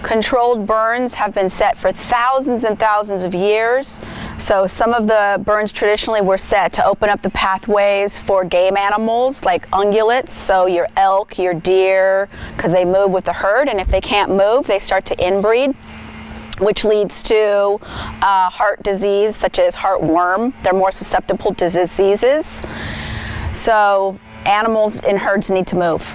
Controlled burns have been set for thousands and thousands of years. So some of the burns traditionally were set to open up the pathways for game animals like ungulates, so your elk, your deer, because they move with the herd, and if they can't move, they start to inbreed, which leads to heart disease such as heartworm. They're more susceptible to diseases. So animals in herds need to move.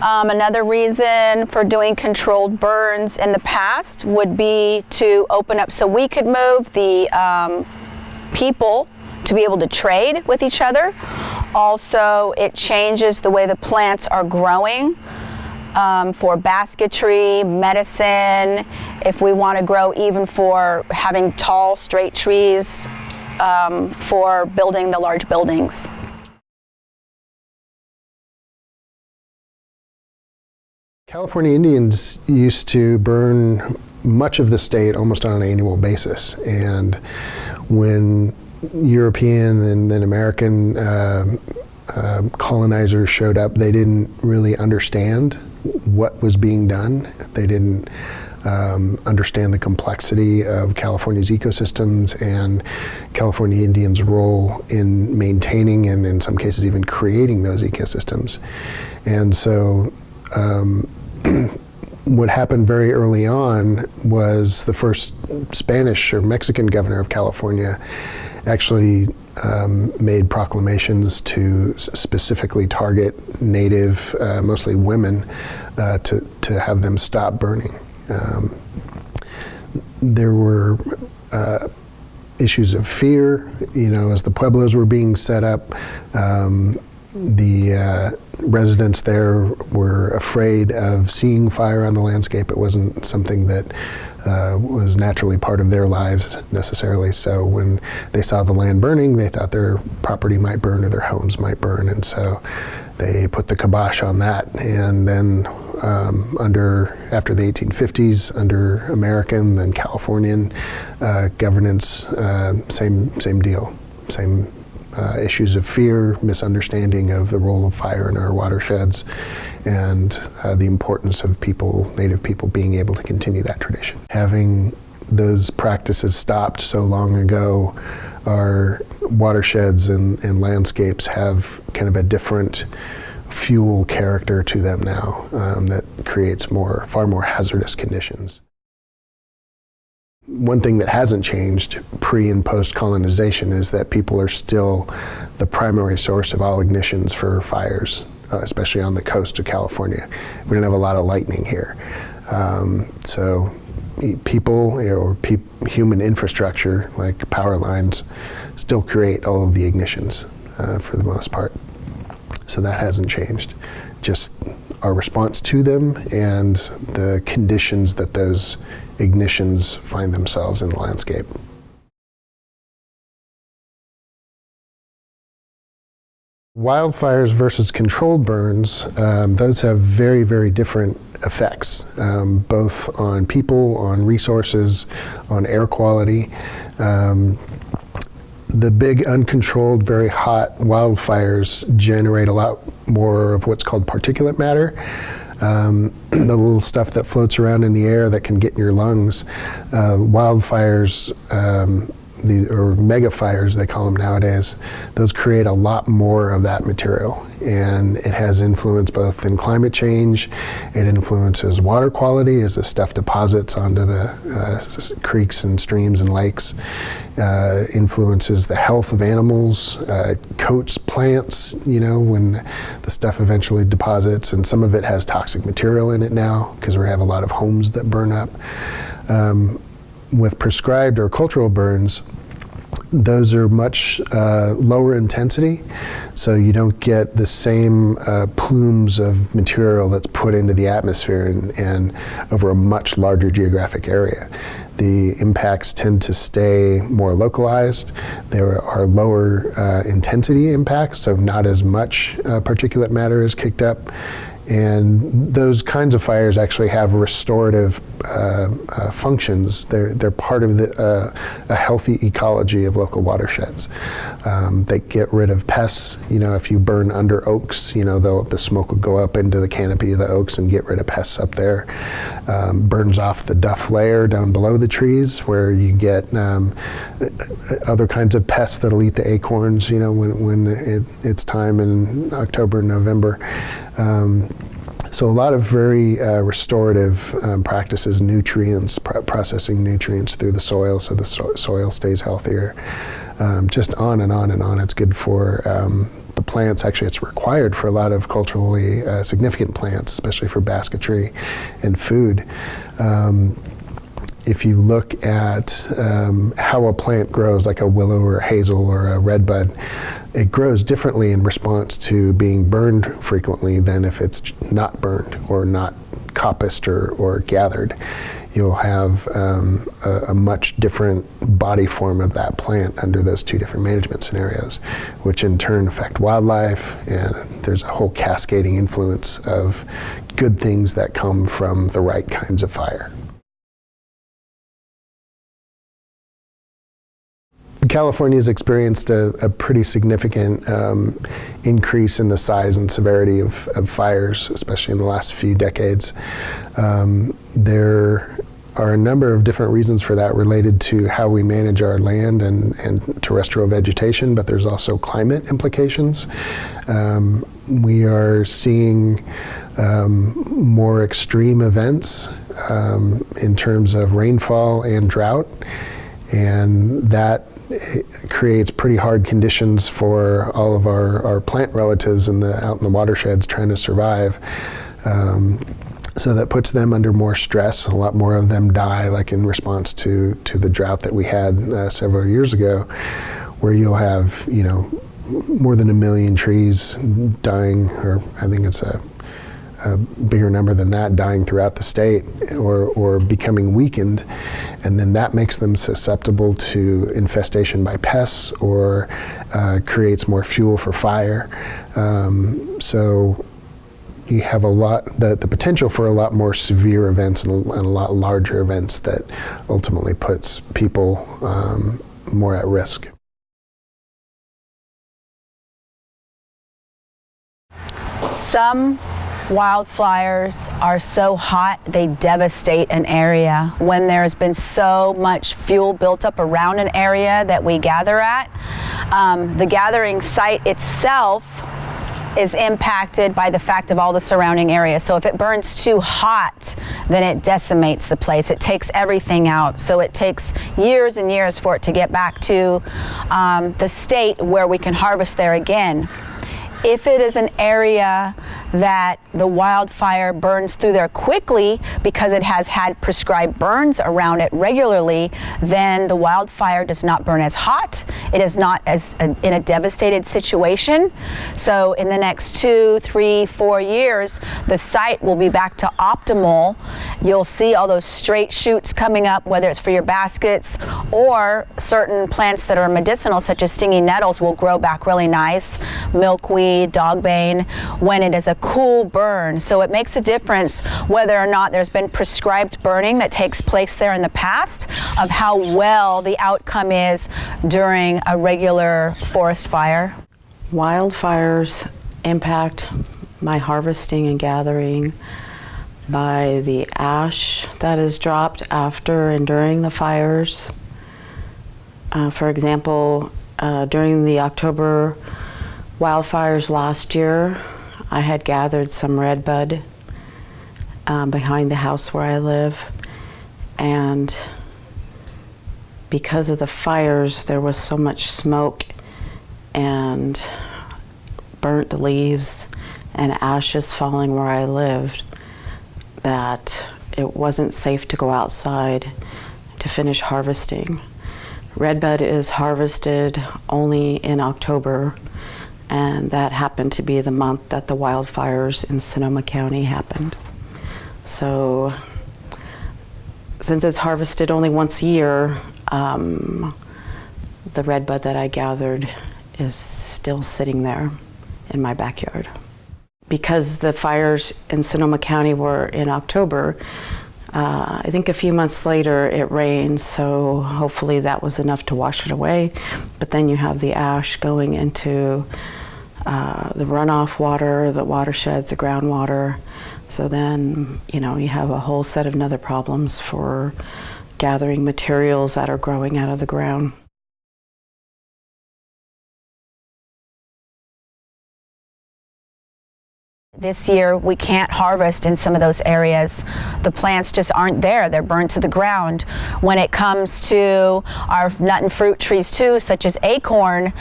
Another reason for doing controlled burns in the past would be to open up so we could move the people to be able to trade with each other. Also, it changes the way the plants are growing for basketry, medicine, if we want to grow even for having tall, straight trees for building the large buildings. California Indians used to burn much of the state almost on an annual basis, and when European and then American colonizers showed up, they didn't really understand what was being done. They didn't understand the complexity of California's ecosystems and California Indians' role in maintaining and in some cases even creating those ecosystems. And so what happened very early on was the first Spanish or Mexican governor of California actually made proclamations to specifically target Native, mostly women, to have them stop burning. There were issues of fear, as the pueblos were being set up. The residents there were afraid of seeing fire on the landscape. It wasn't something that was naturally part of their lives necessarily. So when they saw the land burning, they thought their property might burn or their homes might burn. And so they put the kibosh on that. And then after the 1850s, under American and Californian governance, same deal. Same issues of fear, misunderstanding of the role of fire in our watersheds, and the importance of Native people being able to continue that tradition. Having those practices stopped so long ago, our watersheds and landscapes have kind of a different fuel character to them now that creates far more hazardous conditions. One thing that hasn't changed pre and post colonization is that people are still the primary source of all ignitions for fires, especially on the coast of California. We don't have a lot of lightning here. So people or human infrastructure like power lines still create all of the ignitions for the most part. So that hasn't changed. Just our response to them and the conditions that those ignitions find themselves in the landscape. Wildfires versus controlled burns, those have very, very different effects, both on people, on resources, on air quality. The big uncontrolled, very hot wildfires generate a lot more of what's called particulate matter. The little stuff that floats around in the air that can get in your lungs. Wildfires, or mega fires they call them nowadays, those create a lot more of that material, and it has influence both in climate change. It influences water quality as the stuff deposits onto the creeks and streams and lakes. Influences the health of animals, coats plants, when the stuff eventually deposits, and some of it has toxic material in it now because we have a lot of homes that burn up. With prescribed or cultural burns, those are much lower intensity, so you don't get the same plumes of material that's put into the atmosphere and over a much larger geographic area. The impacts tend to stay more localized. There are lower intensity impacts, so not as much particulate matter is kicked up, And those kinds of fires actually have restorative functions. They're part of a healthy ecology of local watersheds. They get rid of pests. If you burn under oaks, the smoke will go up into the canopy of the oaks and get rid of pests up there. Burns off the duff layer down below the trees, where you get other kinds of pests that'll eat the acorns, when it's time in October and November. So a lot of very restorative practices, nutrients, processing nutrients through the soil so the soil stays healthier. Just on and on and on. It's good for the plants. Actually, it's required for a lot of culturally significant plants, especially for basketry and food. If you look at how a plant grows, like a willow or a hazel or a redbud, it grows differently in response to being burned frequently than if it's not burned or not coppiced or gathered. You'll have a much different body form of that plant under those two different management scenarios, which in turn affect wildlife, and there's a whole cascading influence of good things that come from the right kinds of fire. California has experienced a pretty significant increase in the size and severity of fires, especially in the last few decades. There are a number of different reasons for that related to how we manage our land and terrestrial vegetation, but there's also climate implications. We are seeing more extreme events in terms of rainfall and drought, and that creates pretty hard conditions for all of our plant relatives out in the watersheds trying to survive. So that puts them under more stress. A lot more of them die, like in response to the drought that we had several years ago, where you'll have more than 1 million trees dying, or I think it's a bigger number than that, dying throughout the state or becoming weakened, and then that makes them susceptible to infestation by pests or creates more fuel for fire. So you have the potential for a lot more severe events and a lot larger events that ultimately puts people more at risk. Some wildfires are so hot they devastate an area. When there's been so much fuel built up around an area that we gather at, the gathering site itself is impacted by the fact of all the surrounding area. So if it burns too hot, then it decimates the place. It takes everything out. So it takes years and years for it to get back to the state where we can harvest there again. If it is an area that the wildfire burns through there quickly because it has had prescribed burns around it regularly, then the wildfire does not burn as hot. It is not as in a devastated situation. So in the next 2, 3, 4 years, the site will be back to optimal. You'll see all those straight shoots coming up, whether it's for your baskets or certain plants that are medicinal, such as stinging nettles, will grow back really nice. Milkweed, dogbane, when it is a cool burn. So it makes a difference whether or not there's been prescribed burning that takes place there in the past, of how well the outcome is during a regular forest fire. Wildfires impact my harvesting and gathering by the ash that is dropped after and during the fires. For example, during the October wildfires last year, I had gathered some redbud behind the house where I live, and because of the fires, there was so much smoke and burnt leaves and ashes falling where I lived that it wasn't safe to go outside to finish harvesting. Redbud is harvested only in October, and that happened to be the month that the wildfires in Sonoma County happened. So since it's harvested only once a year, the redbud that I gathered is still sitting there in my backyard. Because the fires in Sonoma County were in October, I think a few months later it rained, so hopefully that was enough to wash it away. But then you have the ash going into the runoff water, the watersheds, the groundwater. So then, you have a whole set of other problems for gathering materials that are growing out of the ground. This year, we can't harvest in some of those areas. The plants just aren't there. They're burned to the ground. When it comes to our nut and fruit trees too, such as acorn,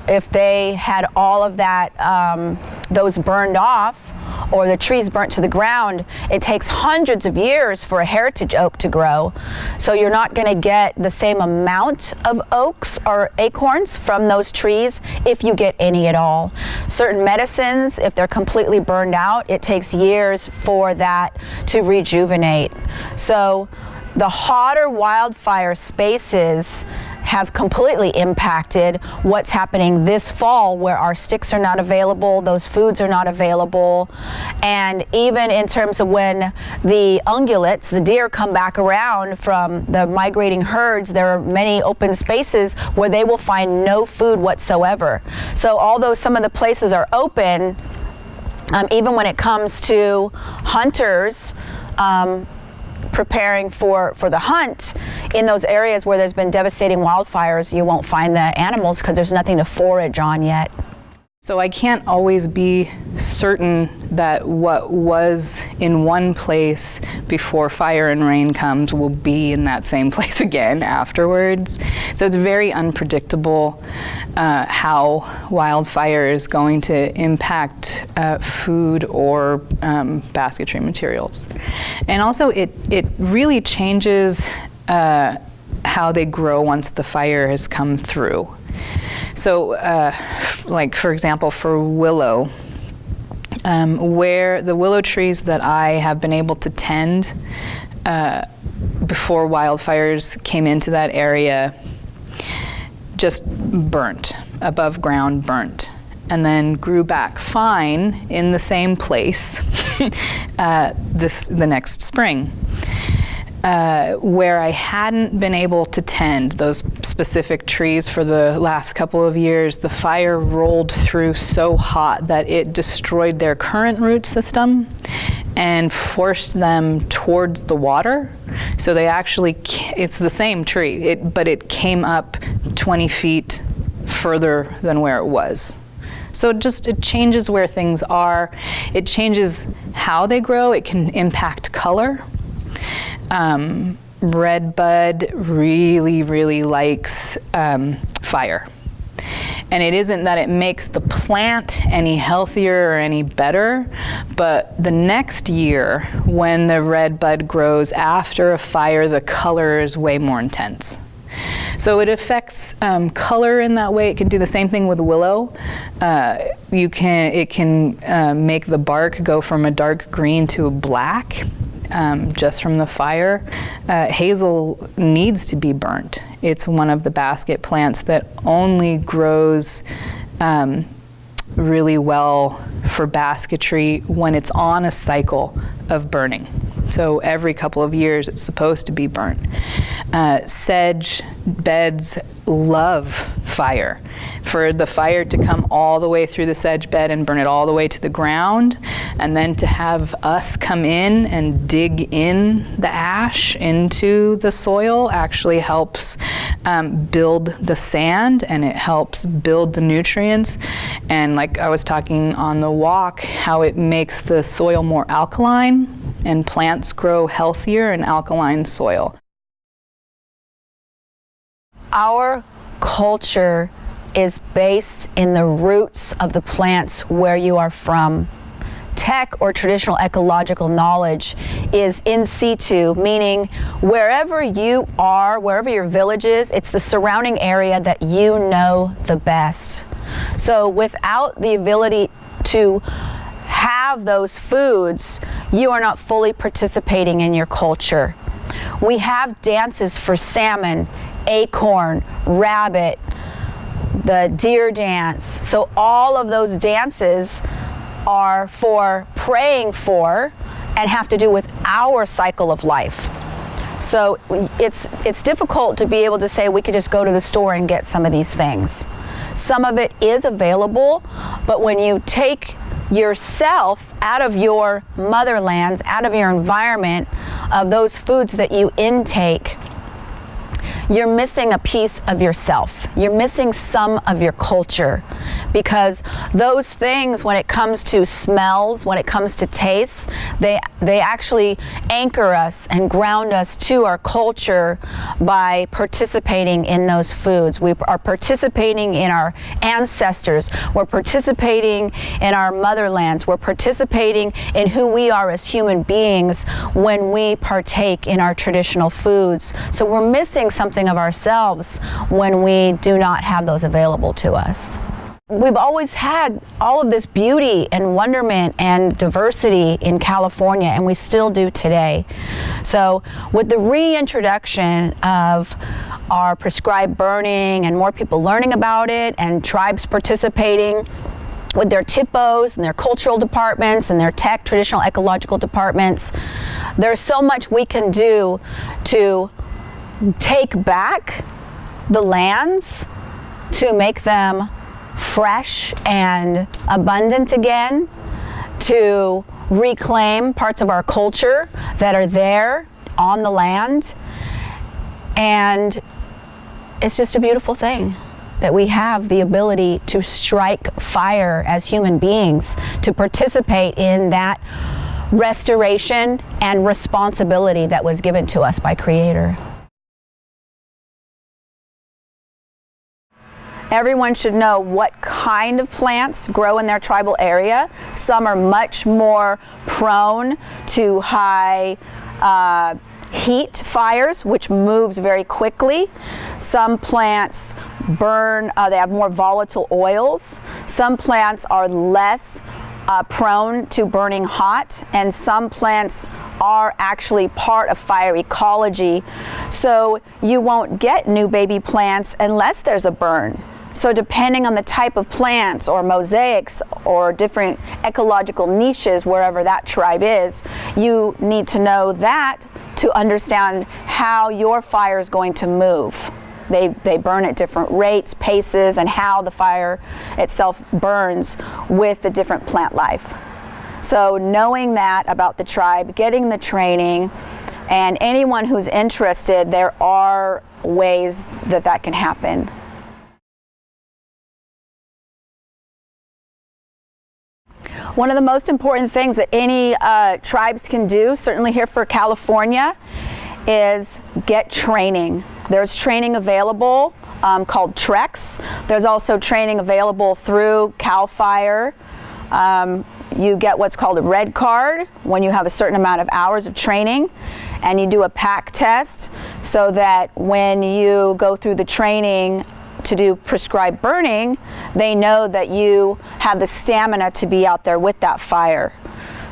if they had all of that, those burned off, or the trees burnt to the ground, it takes hundreds of years for a heritage oak to grow. So you're not going to get the same amount of oaks or acorns from those trees if you get any at all. Certain medicines, if they're completely burned out, it takes years for that to rejuvenate. So the hotter wildfire spaces have completely impacted what's happening this fall, where our sticks are not available, those foods are not available, and even in terms of when the ungulates, the deer, come back around from the migrating herds, there are many open spaces where they will find no food whatsoever. So although some of the places are open, even when it comes to hunters, preparing for the hunt, in those areas where there's been devastating wildfires, you won't find the animals because there's nothing to forage on yet. So I can't always be certain that what was in one place before fire and rain comes will be in that same place again afterwards. So it's very unpredictable how wildfire is going to impact food or basketry materials. And also it really changes how they grow once the fire has come through. So, like for example, for willow, where the willow trees that I have been able to tend before wildfires came into that area just burnt, above ground burnt, and then grew back fine in the same place the next spring. Where I hadn't been able to tend those specific trees for the last couple of years, the fire rolled through so hot that it destroyed their current root system and forced them towards the water. So they actually, it's the same tree, but it came up 20 feet further than where it was. So it changes where things are. It changes how they grow. It can impact color. Red bud really likes fire. And it isn't that it makes the plant any healthier or any better, but the next year when the red bud grows after a fire, the color is way more intense. So it affects color in that way. It can do the same thing with willow. It can make the bark go from a dark green to a black. Just from the fire. Hazel needs to be burnt. It's one of the basket plants that only grows really well for basketry when it's on a cycle of burning. So every couple of years it's supposed to be burnt. Sedge beds love fire. For the fire to come all the way through the sedge bed and burn it all the way to the ground, and then to have us come in and dig in the ash into the soil actually helps build the sand, and it helps build the nutrients. And like I was talking on the walk, how it makes the soil more alkaline and plants grow healthier in alkaline soil. Our culture is based in the roots of the plants where you are from. Tech or traditional ecological knowledge is in situ, meaning wherever you are, wherever your village is, it's the surrounding area that you know the best. So without the ability to have those foods, you are not fully participating in your culture. We have dances for salmon, acorn, rabbit, the deer dance. So all of those dances are for praying for and have to do with our cycle of life. So it's difficult to be able to say we could just go to the store and get some of these things. Some of it is available, but when you take yourself out of your motherlands, out of your environment, of those foods that you intake, you're missing a piece of yourself. You're missing some of your culture, because those things, when it comes to smells, when it comes to tastes, they actually anchor us and ground us to our culture by participating in those foods. We are participating in our ancestors. We're participating in our motherlands. We're participating in who we are as human beings when we partake in our traditional foods. So we're missing something of ourselves when we do not have those available to us. We've always had all of this beauty and wonderment and diversity in California, and we still do today. So with the reintroduction of our prescribed burning and more people learning about it and tribes participating with their TIPOs and their cultural departments and their tech traditional ecological departments, there's so much we can do to take back the lands, to make them fresh and abundant again, to reclaim parts of our culture that are there on the land. And it's just a beautiful thing that we have the ability to strike fire as human beings, to participate in that restoration and responsibility that was given to us by Creator. Everyone should know what kind of plants grow in their tribal area. Some are much more prone to high heat fires, which moves very quickly. Some plants burn, they have more volatile oils. Some plants are less prone to burning hot, and some plants are actually part of fire ecology. So you won't get new baby plants unless there's a burn. So depending on the type of plants or mosaics or different ecological niches, wherever that tribe is, you need to know that to understand how your fire is going to move. They burn at different rates, paces, and how the fire itself burns with the different plant life. So knowing that about the tribe, getting the training, and anyone who's interested, there are ways that that can happen. One of the most important things that any tribes can do, certainly here for California, is get training. There's training available called TREX. There's also training available through CAL FIRE. You get what's called a red card when you have a certain amount of hours of training, and you do a PAC test so that when you go through the training to do prescribed burning, they know that you have the stamina to be out there with that fire.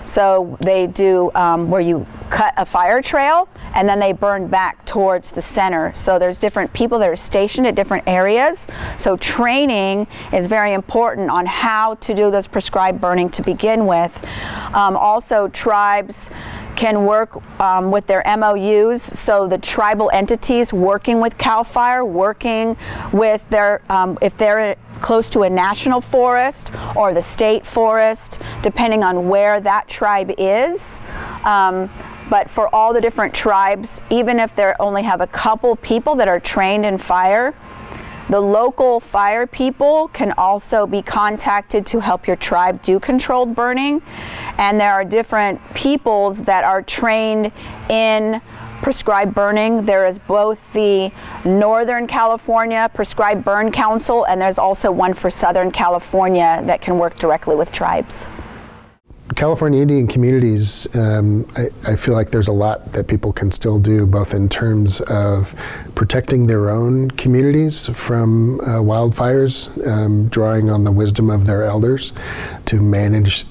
So they do where you cut a fire trail and then they burn back towards the center. So there's different people that are stationed at different areas. So training is very important on how to do this prescribed burning to begin with. Also, tribes can work with their MOUs, so the tribal entities working with CAL FIRE, working with their, if they're close to a national forest or the state forest, depending on where that tribe is. But for all the different tribes, even if they only have a couple people that are trained in fire, the local fire people can also be contacted to help your tribe do controlled burning. And there are different peoples that are trained in prescribed burning. There is both the Northern California Prescribed Burn Council, and there's also one for Southern California that can work directly with tribes. California Indian communities, I feel like there's a lot that people can still do, both in terms of protecting their own communities from wildfires, drawing on the wisdom of their elders to manage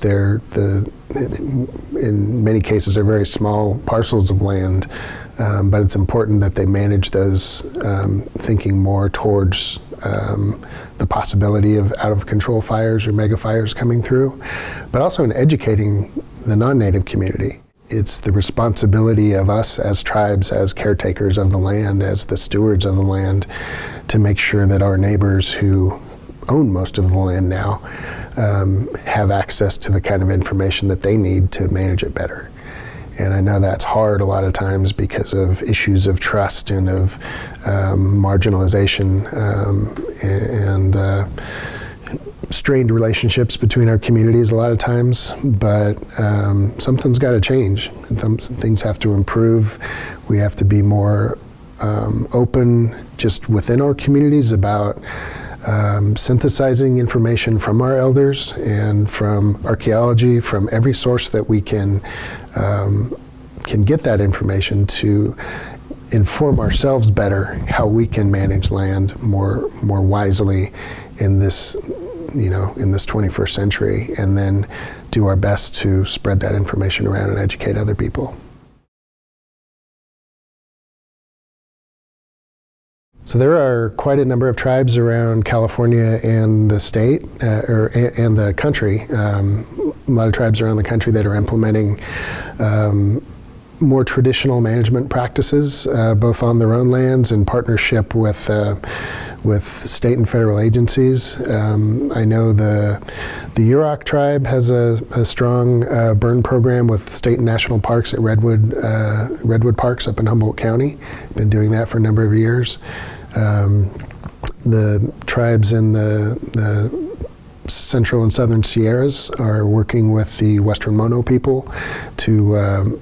in many cases, they're very small parcels of land, but it's important that they manage those thinking more towards the possibility of out-of-control fires or mega fires coming through, but also in educating the non-native community. It's the responsibility of us as tribes, as caretakers of the land, as the stewards of the land, to make sure that our neighbors who own most of the land now have access to the kind of information that they need to manage it better. And I know that's hard a lot of times because of issues of trust and of marginalization and strained relationships between our communities a lot of times, but something's got to change. Some things have to improve. We have to be more open just within our communities about synthesizing information from our elders and from archaeology, from every source that we can get that information to inform ourselves better how we can manage land more wisely in this, in this 21st century, and then do our best to spread that information around and educate other people. So there are quite a number of tribes around California and the state, and the country. A lot of tribes around the country that are implementing more traditional management practices, both on their own lands in partnership with state and federal agencies. I know the Yurok tribe has a strong burn program with state and national parks at Redwood Parks up in Humboldt County. Been doing that for a number of years. The tribes in the central and southern Sierras are working with the Western Mono people to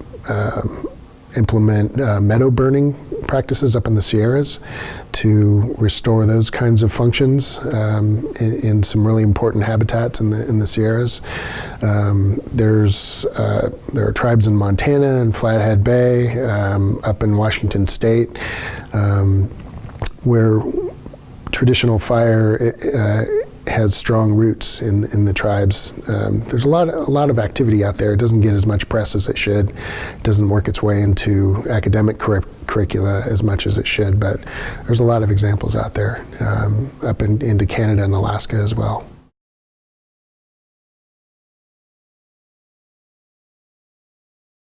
implement meadow burning practices up in the Sierras to restore those kinds of functions in some really important habitats in the Sierras. There are tribes in Montana and Flathead Bay, up in Washington State, where traditional fire has strong roots in the tribes. There's a lot of activity out there. It doesn't get as much press as it should. It doesn't work its way into academic curricula as much as it should, but there's a lot of examples out there, up into Canada and Alaska as well.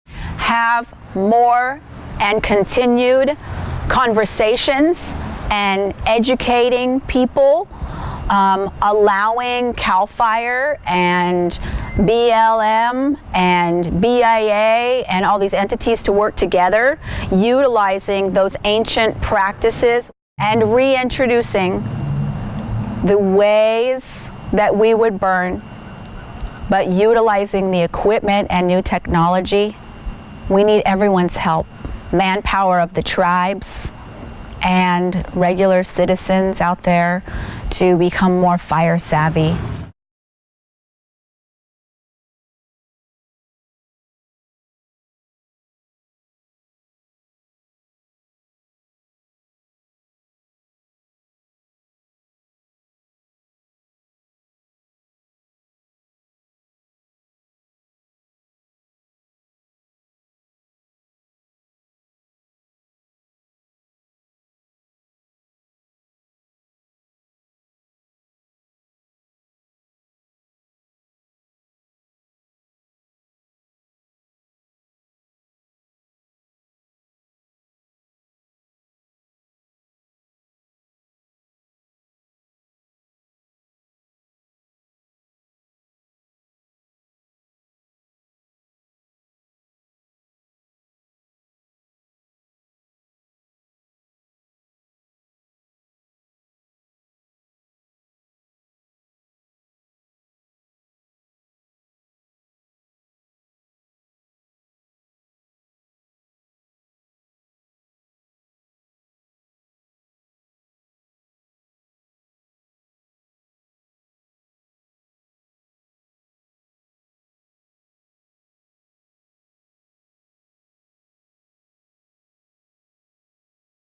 Have more and continued conversations and educating people, allowing CAL FIRE and BLM and BIA and all these entities to work together, utilizing those ancient practices and reintroducing the ways that we would burn, but utilizing the equipment and new technology. We need everyone's help, manpower of the tribes and regular citizens out there to become more fire savvy.